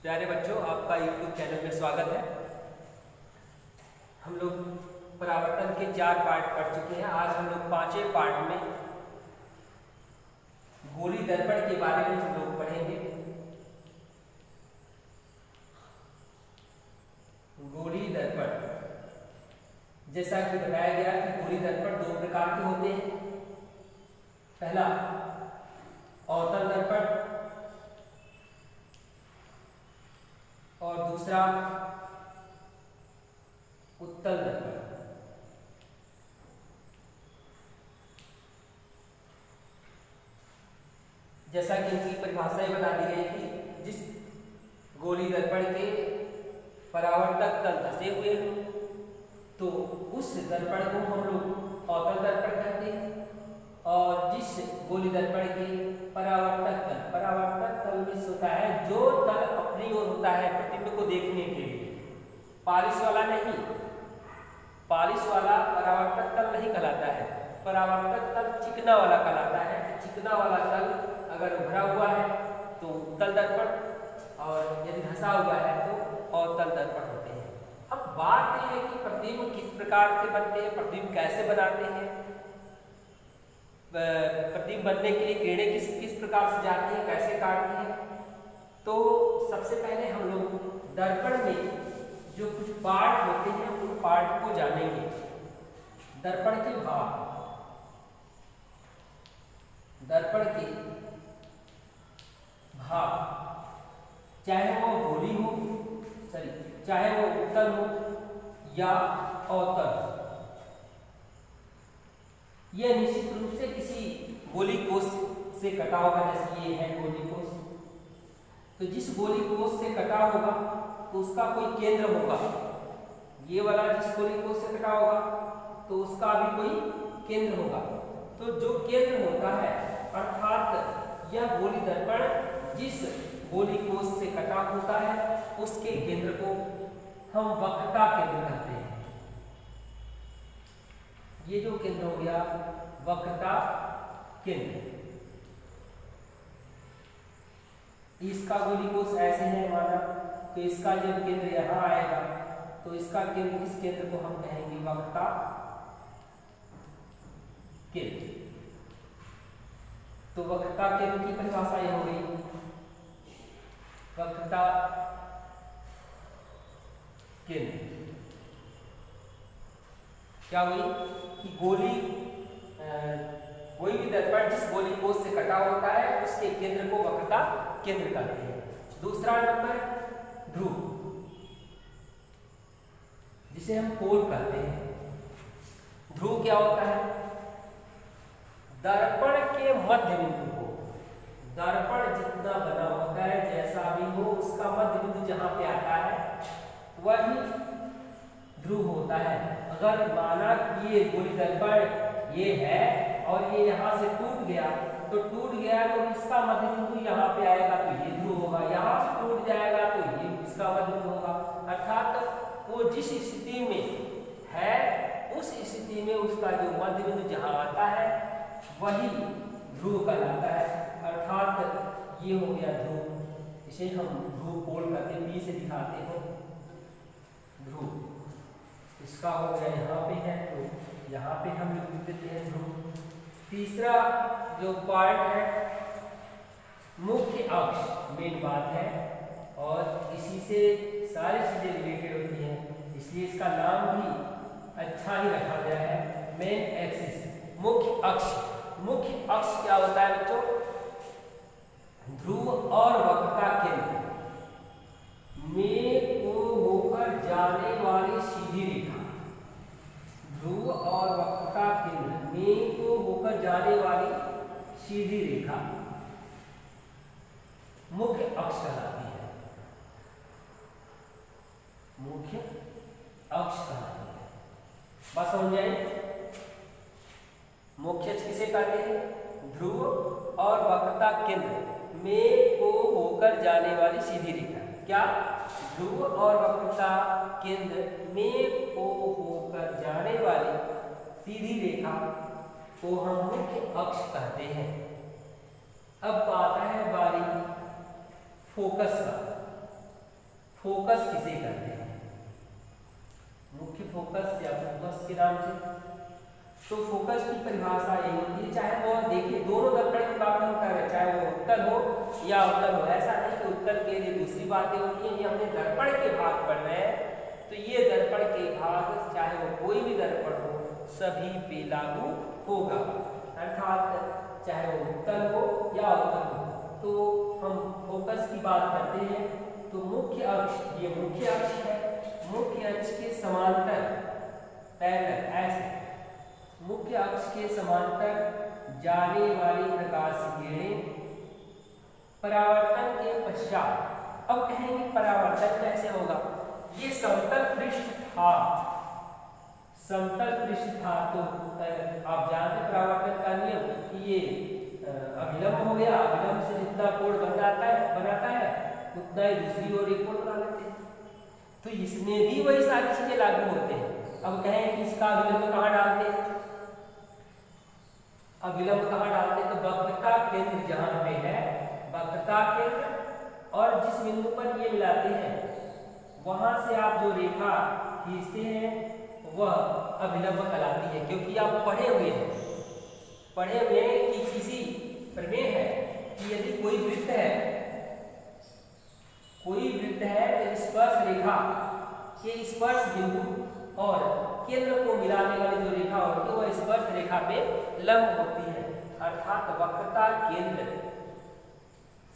प्यारे बच्चों, आपका YouTube चैनल में स्वागत है। हम लोग परावर्तन के 4 पार्ट पढ़ चुके हैं। आज हम लोग 5वें पार्ट में गोली दर्पण के बारे में हम लोग पढ़ेंगे। गोली दर्पण, जैसा कि बताया गया कि गोली दर्पण 2 प्रकार के होते हैं। पहला अवतल दर्पण और दूसरा उत्तल दर्पण। जैसा कि इनकी परिभाषाएं बता दी गई कि जिस गोली दर्पण के परावर्तक तल धंसे हुए हों तो उस दर्पण को हम लोग अवतल दर्पण कहते हैं, और जिस गोली दर्पण के परावर्तक तल में होता है जो तल अपनी ओर होता है प्रतिबिंब को देखने के लिए, पालिश वाला नहीं। पालिश वाला परावर्तक तल नहीं कहलाता है, परावर्तक तल चिकना वाला कहलाता है। तो चिकना वाला तल अगर उभरा हुआ है तो उत्तल दर्पण, और यदि धंसा हुआ है तो अवतल दर्पण होते हैं। अब बात यह है कि प्रतिबिंब किस प्रकार से बनते हैं, प्रतिबिंब कैसे बनाते हैं, प्रतिबिंब बनने के लिए किरणें किस प्रकार से जाती हैं, कैसे काटती हैं। तो सबसे पहले हम लोग दर्पण में जो कुछ पार्ट होते हैं उन पार्ट को जानेंगे। दर्पण के भाग, दर्पण के भाग, चाहे वो गोली हो, चाहे वो उत्तल हो या अवतल, यह निश्चित रूप से किसी गोली कोष से कटा होगा। जैसे ये है गोली कोष, तो जिस गोली कोष से कटा होगा तो उसका कोई केंद्र होगा। ये वाला जिस गोली कोष से कटा होगा तो उसका भी कोई केंद्र होगा। तो जो केंद्र होता है, अर्थात यह गोली दर्पण जिस गोली कोष से कटा होता है उसके केंद्र को हम वक्रता केंद्र कहते हैं। ये जो केंद्र हो गया वक्रता केंद्र, इसका गोली कोष ऐसे है माना, तो इसका जब केंद्र यहाँ आएगा तो इसका केंद्र, इस केंद्र को हम कहेंगे वक्रता केंद्र। तो वक्रता केंद्र की परिभाषा यह हो गई, वक्रता केंद्र क्या हुई कि गोली कोई भी दर्पण जिस गोली कोष से कटा होता है उसके केंद्र को वक्रता केंद्र कहते हैं। दूसरा नंबर ध्रुव, जिसे हम पोल कहते हैं। ध्रुव क्या होता है? दर्पण के मध्य बिंदु को, दर्पण जितना बना होता है जैसा भी हो उसका मध्य बिंदु जहां पे आता है वही ध्रुव होता है। अगर माना कि ये गोली दर्पण ये है और ये यहाँ से टूट गया, तो टूट गया तो इसका मध्य बिंदु यहाँ पे आएगा तो ये ध्रुव होगा, यहाँ से टूट जाएगा तो ये इसका मध्य बिंदु होगा। अर्थात वो जिस स्थिति में है उस स्थिति में उसका जो मध्य बिंदु जहाँ आता है वही ध्रुव कहलाता है। अर्थात ये हो गया ध्रुव, इसे हम ध्रुव पोल कहते हैं, पी से दिखाते हैं ध्रुव। इसका हो गया यहाँ पे है तो यहाँ पे हम लिख देते हैं ध्रुव। तीसरा जो पार्ट है मुख्य अक्ष, मेन बात है, और इसी से सारी चीजें रिलेटेड होती हैं, इसलिए इसका नाम भी अच्छा ही रखा गया है, मेन एक्सिस, मुख्य अक्ष। मुख्य अक्ष क्या होता है बच्चों? ध्रुव और वक्रता केंद्र में को होकर जाने वाली सीधी रेखा, ध्रुव और वक्रता केंद्र में को होकर जाने वाली सीधी रेखा मुख्य अक्ष कहलाती है, मुख्य अक्ष कहलाती है। बस समझ जाए, मुख्य अक्ष किसे कहते हैं? ध्रुव और वक्रता केंद्र में को होकर जाने वाली सीधी रेखा। क्या? ध्रुव और वक्रता केंद्र में को होकर जाने वाली सीधी रेखा को हम मुख्य अक्ष कहते हैं। अब आता है बारी फोकस का। फोकस किसे कहते हैं? मुख्य फोकस या फोकस के नाम से। तो फोकस की परिभाषा यही होती है, चाहे वो देखिए दोनों दर्पण की बात हम कर रहे हैं, चाहे वो उत्तल हो या अवतल हो। ऐसा नहीं कि उत्तल के लिए दूसरी बातें होती हैं, ये हमने दर्पण के भाग पढ़ रहे हैं, तो ये दर्पण के भाग चाहे वो कोई भी दर्पण हो सभी पे लागू होगा, अर्थात चाहे वो उत्तल हो या अवतल हो। तो हम फोकस की बात करते हैं तो मुख्य अक्ष, ये मुख्य अक्ष है, मुख्य अक्ष के समांतर पैरेलल, ऐसे मुख्य अक्ष के समांतर जाने वाली प्रकाश किरणें परावर्तन के पश्चात। अब कहेंगे परावर्तन कैसे होगा? ये समतल पृष्ठ था, समतल पृष्ठ था, तो आप जानते परावर्तन का नियम कि ये अभिलंब हो गया, अभिलंब से जितना कोण बनाता है उतना ही दूसरी ओर एक कोण बना लेते हैं। तो इसमें भी वही सारी चीजें लागू होते हैं। अब कहें कि इसका अभिलंब कहाँ डालते हैं? अभिलंब कहाँ डालते हैं? तो वक्रता केंद्र जहां पे है, वक्रता केंद्र और जिस बिंदु पर ये मिलाते हैं वहां से आप जो रेखा खींचते हैं वह अभिलंब कहलाती है। क्योंकि आप पढ़े हुए हैं कि किसी प्रमेय है कि यदि कोई वृत्त है तो स्पर्श रेखा के स्पर्श बिंदु और केंद्र को मिलाने वाली जो रेखा होती है वह स्पर्श रेखा पे लंब होती है, अर्थात वक्रता केंद्र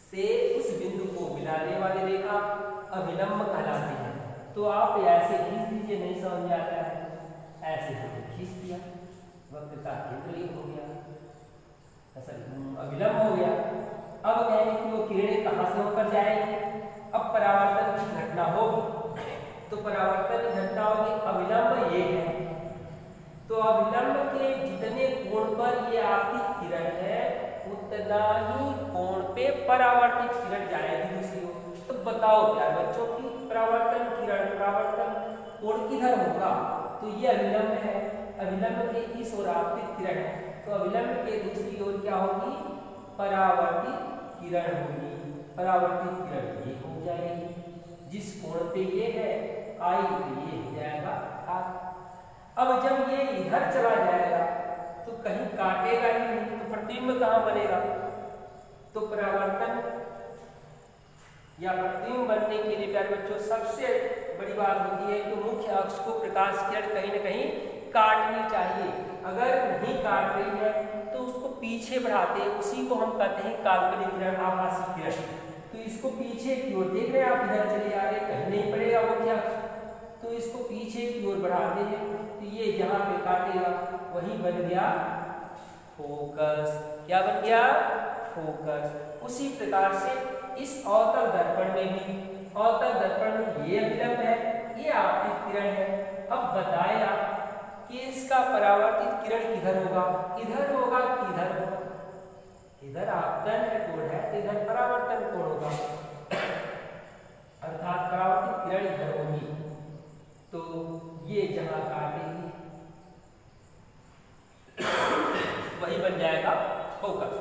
से उस बिंदु को मिलाने वाली रेखा अभिलंब कहलाती है। तो आप ऐसे खींच दीजिए, नहीं समझ में आता है ऐसे हमने खींच दिया, वक्रता केंद्र ये हो गया, अभिलंब हो गया। अब कहेंगे कि वो किरणें कहाँ से होकर जाएंगी? अब परावर्तन की घटना होगी, तो परावर्तन की घटना होगी, अभिलंब ये है, तो अभिलंब के जितने कोण पर ये आपतित किरण है उतना ही कोण पे परावर्तित किरण जाएगी दूसरी ओर। तो बताओ प्यार बच्चों की परावर्तन कोण किधर होगा? तो ये अभिलंब है, अभिलंब के इस ओर आपतित किरण है, तो अभिलंब के दूसरी ओर क्या होगी? परावर्तित किरण होगी। परावर्तित किरण ये हो जाएगी, जिस कोण पे ये है आई तो ये हो जाएगा आर। अब जब ये इधर चला जाएगा तो कहीं काटेगा ही नहीं, तो प्रतिबिंब कहाँ बनेगा? तो परावर्तन या प्रतिबिंब बनने के लिए प्यारे बच्चों सबसे बड़ी बात होती है कि मुख्य अक्ष को प्रकाश किरण कहीं न कहीं काटनी चाहिए। अगर नहीं काट रही है तो उसको पीछे बढ़ाते हैं, उसी को हम कहते हैं काल्पनिक किरण, आभासी किरण। तो इसको पीछे की ओर देख रहे हैं आप, इधर चले आ रहे, कहीं नहीं पड़ेगा मुख्य अक्ष, तो इसको पीछे की ओर बढ़ाते हैं, तो ये जहां पे काटेगा वही बन गया फोकस। क्या बन गया? फोकस। उसी प्रकार से इस अवतल दर्पण में भी, अवतल दर्पण में ये अभिलंब है, ये आपतित किरण है। अब बताएं आप कि इसका परावर्तित किरण किधर होगा? इधर होगा कि इधर होगा? इधर आपतन कोण है, इधर परावर्तन कोण होगा, अर्थात परावर्तित किरण इधर होगी, तो ये जहां काटेगी वही बन जाएगा फोकस।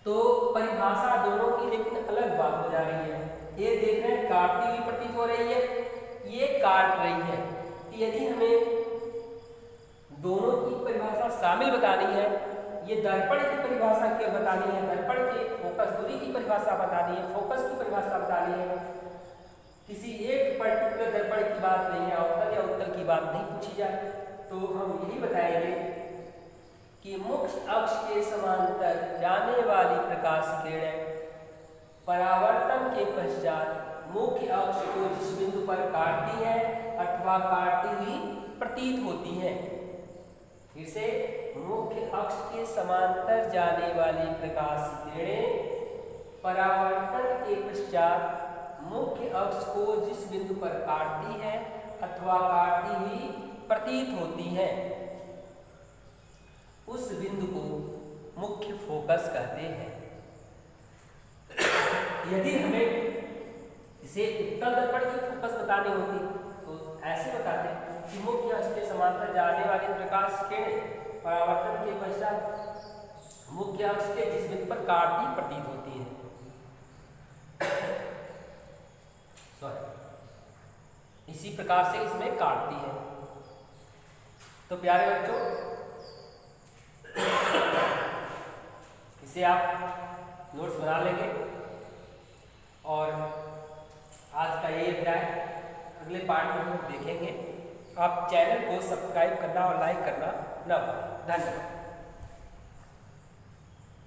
तो परिभाषा दोनों की लेकिन अलग बात हो जा रही है। ये देख रहे हैं काटती हुई प्रतीत हो रही है, ये काट रही है। यदि हमें दोनों की परिभाषा शामिल बतानी है, ये दर्पण की परिभाषा क्या बतानी है, दर्पण के फोकस दूरी की परिभाषा बतानी है, फोकस की परिभाषा बतानी है, किसी एक पर्टिकुलर दर्पण की बात नहीं है, अवतल या उत्तल की बात नहीं पूछी जाए, तो हम यही बताएंगे कि मुख्य अक्ष के समांतर जाने वाली प्रकाश किरणें परावर्तन के पश्चात मुख्य अक्ष को जिस बिंदु पर काटती है अथवा काटती हुई प्रतीत होती हैं। फिर से, मुख्य अक्ष के समांतर जाने वाली प्रकाश किरणें परावर्तन के पश्चात मुख्य अक्ष को जिस बिंदु पर काटती है अथवा काटती हुई प्रतीत होती है उस बिंदु को मुख्य फोकस कहते हैं। यदि हमें इसे उत्तल दर्पण की फोकस बतानी होती तो ऐसे बताते हैं कि मुख्य अक्ष के समांतर जाने वाली प्रकाश किरणें परावर्तन के पश्चात मुख्य अक्ष के जिस बिंदु पर काटती प्रतीत होती है। इसी प्रकार से इसमें काटती है। तो प्यारे बच्चों, इसे आप नोट्स बना लेंगे और आज का यही अध्याय अगले पार्ट में हम देखेंगे। आप चैनल को सब्सक्राइब करना और लाइक करना न भूलें। धन्यवाद।